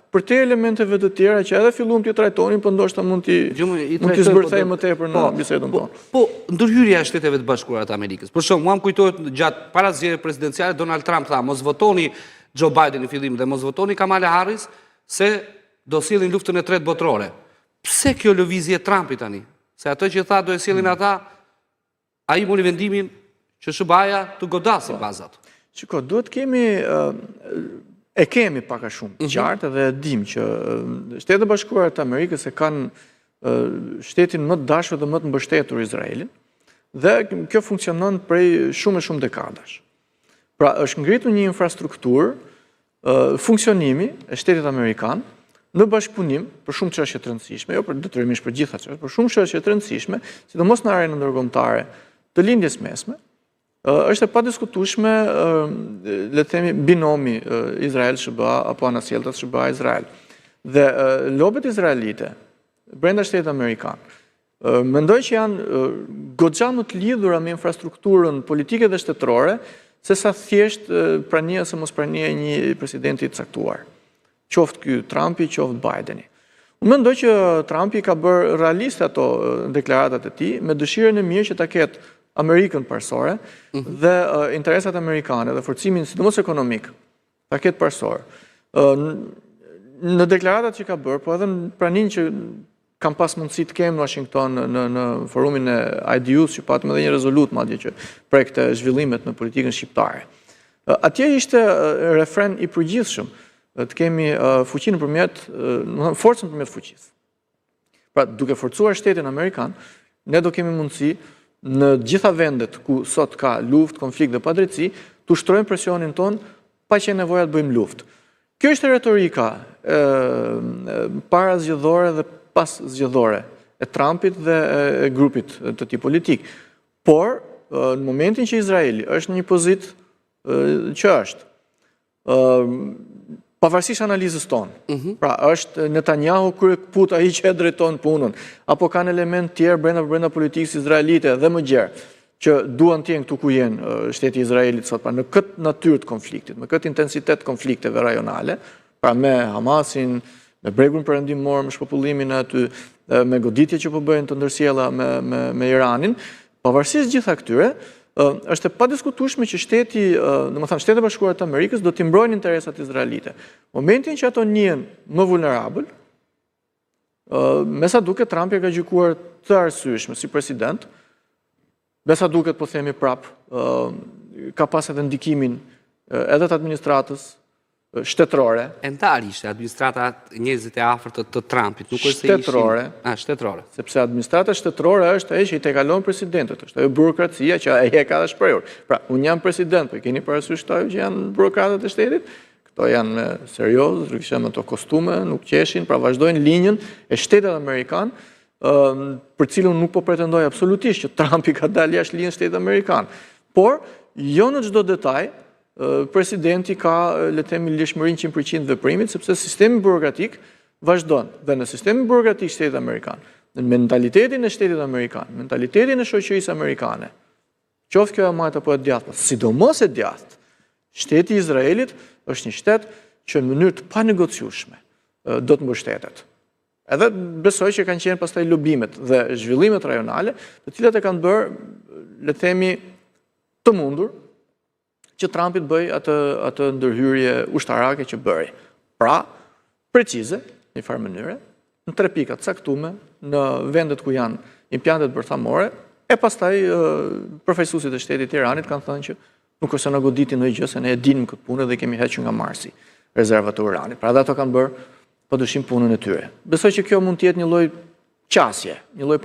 për te elementeve të tjera që edhe fillum t'i trajtonin, për ndoshta mund t'i zbërthej më tepër në bisedën tonë. Po, ndërhyrja e Shteteve të Bashkuara të Amerikës. Për shumë, mua më kujtohet gjatë para zgjedhjeve presidenciale, Donald Trump tha, mos votoni Joe Biden në fillim dhe mos votoni Kamala Harris, se do sillin luftën e tretë botërore. Pse kjo lëvizje Trumpit tani? Se ato që tha do e sillin ata, ai mori vendimin që SBA-ja të godasin bazat. Shiko, duhet kemi pak a shumë qartë dhe dim që Shtetet e Bashkuara të Amerikës e kanë shtetin më të dashur dhe më të mbështetur Izraelin dhe kjo funksionon prej shumë e shumë dekadash. Pra, është ngritur një infrastrukturë funksionimi e Shtetit Amerikan në bashkëpunim për shumë çështje të rëndësishme, jo për detyrimisht për gjitha çështjet, për shumë çështje të rëndësishme, sidomos në arenën ndërkombëtare të lindjes mesme. Është e padiskutueshme, le të themi, binomi Izrael-SBA apo anasjelltat SBA-Izrael. Dhe lobet izraelite brenda Shtetit Amerikan mendoj që janë goxha më të lidhura me infrastrukturën politike dhe shtetërore se sa thjesht prania ose mosprania e një presidenti të caktuar. Qoftë ky Trumpi, qoftë Bideni. Unë mendoj që Trumpi ka bërë realiste ato deklaratat e tij me dëshirën e mirë që ta ketë Amerikën parsore dhe interesat amerikane dhe forcimin sidomos ekonomik ta ketë parsor. Në deklaratat që ka bërë, po edhe në praninë që kam pas mundësi të kem në Washington në forumin e IDU-s, që patëm edhe një rezolut madje që prekte zhvillimet në politikën shqiptare. Atje ishte refren i përgjithshëm të kemi fuqinë nëpërmjet, forcën nëpërmjet fuqisë. Pra, duke forcuar shtetin amerikan, ne do kemi mundësi në gjitha vendet ku sot ka luftë, konflikt dhe padrejtësi, të ushtrojmë presionin ton pa që nevoja të bëjmë luftë. Kjo është retorika para zgjedhore dhe pas zgjedhore e Trumpit dhe e grupit të tij politik. Por, në momentin që Izraeli është në një pozitë që është, pavarësisht analizës tonë, pra është Netanyahu kryekput ai që e drejton punën, apo kanë element tjerë brenda politikës izraelite dhe më gjerë, që duan të jenë këtu ku jenë shteti Izraelit sot, pra në këtë natyrë të konfliktit, me këtë intensitet konflikteve rajonale, pra me Hamasin, me bregun perëndimor, me shpopullimin aty, me goditje që po bëjnë të ndërsjella me Iranin, pavarësisht gjitha këtyre, është e padiskutueshme që Shtetet e Bashkuara të Amerikës do t'i mbrojnë interesat izraelite. Momentin që ato njihen më vulnerabël, me sa duket Trumpi ka gjykuar të arsyeshme si president, me sa duket po themi prap, ka pas edhe ndikimin edhe të administratës shtetërore. Entar ishte administrata njerëzit e afërt të Trumpit, nuk është se ishin shtetërore. Sepse administrata shtetërore është ajo që i tekalon presidentët, është ajo burokracia që ai e ka dhe shprehur. Pra, unë jam president, po i keni parasysh këto që janë burokratët e shtetit? Këto janë serioz, rrugëshëm ato kostume, nuk qeshin, pra vazhdojnë linjën e Shtetit Amerikan, për cilën nuk po pretendoj absolutisht që Trumpi ka dalë jashtë linjës Shtetit Amerikan. Por, jo në çdo detaj presidenti ka, le të themi, lëshmërinë 100% veprimit, sepse sistemi burokratik vazhdon. Dhe në sistemin burokratik Shtetit Amerikan, në mentalitetin e Shtetit Amerikan, mentalitetin e shoqërisë amerikane, qoftë kjo e majtë apo e djathtë, sidomos e djathtë, shteti i Izraelit është një shtet që në mënyrë të panegociueshme do të mbështetet. Edhe besoj që kanë qenë pastaj lobimet dhe zhvillimet rajonale, të cilat e kanë bërë, le të themi, të mundur që Trumpit bëj atë ndërhyrje ushtarake që bëri. Pra, precize, në farë mënyre, në 3 pika të caktume, në vendet ku janë impjantet bërthamore, e pastaj përfaqësuesit e shtetit të Iranit kanë thënë që nuk është se na goditi ndonjë gjë, se ne e dinim këtë punë dhe kemi hequr nga Marsi rezervat e uranit. Pra, ato kanë bërë padyshim punën e tyre. Besoj që kjo mund të jetë një lloj qasje, një lloj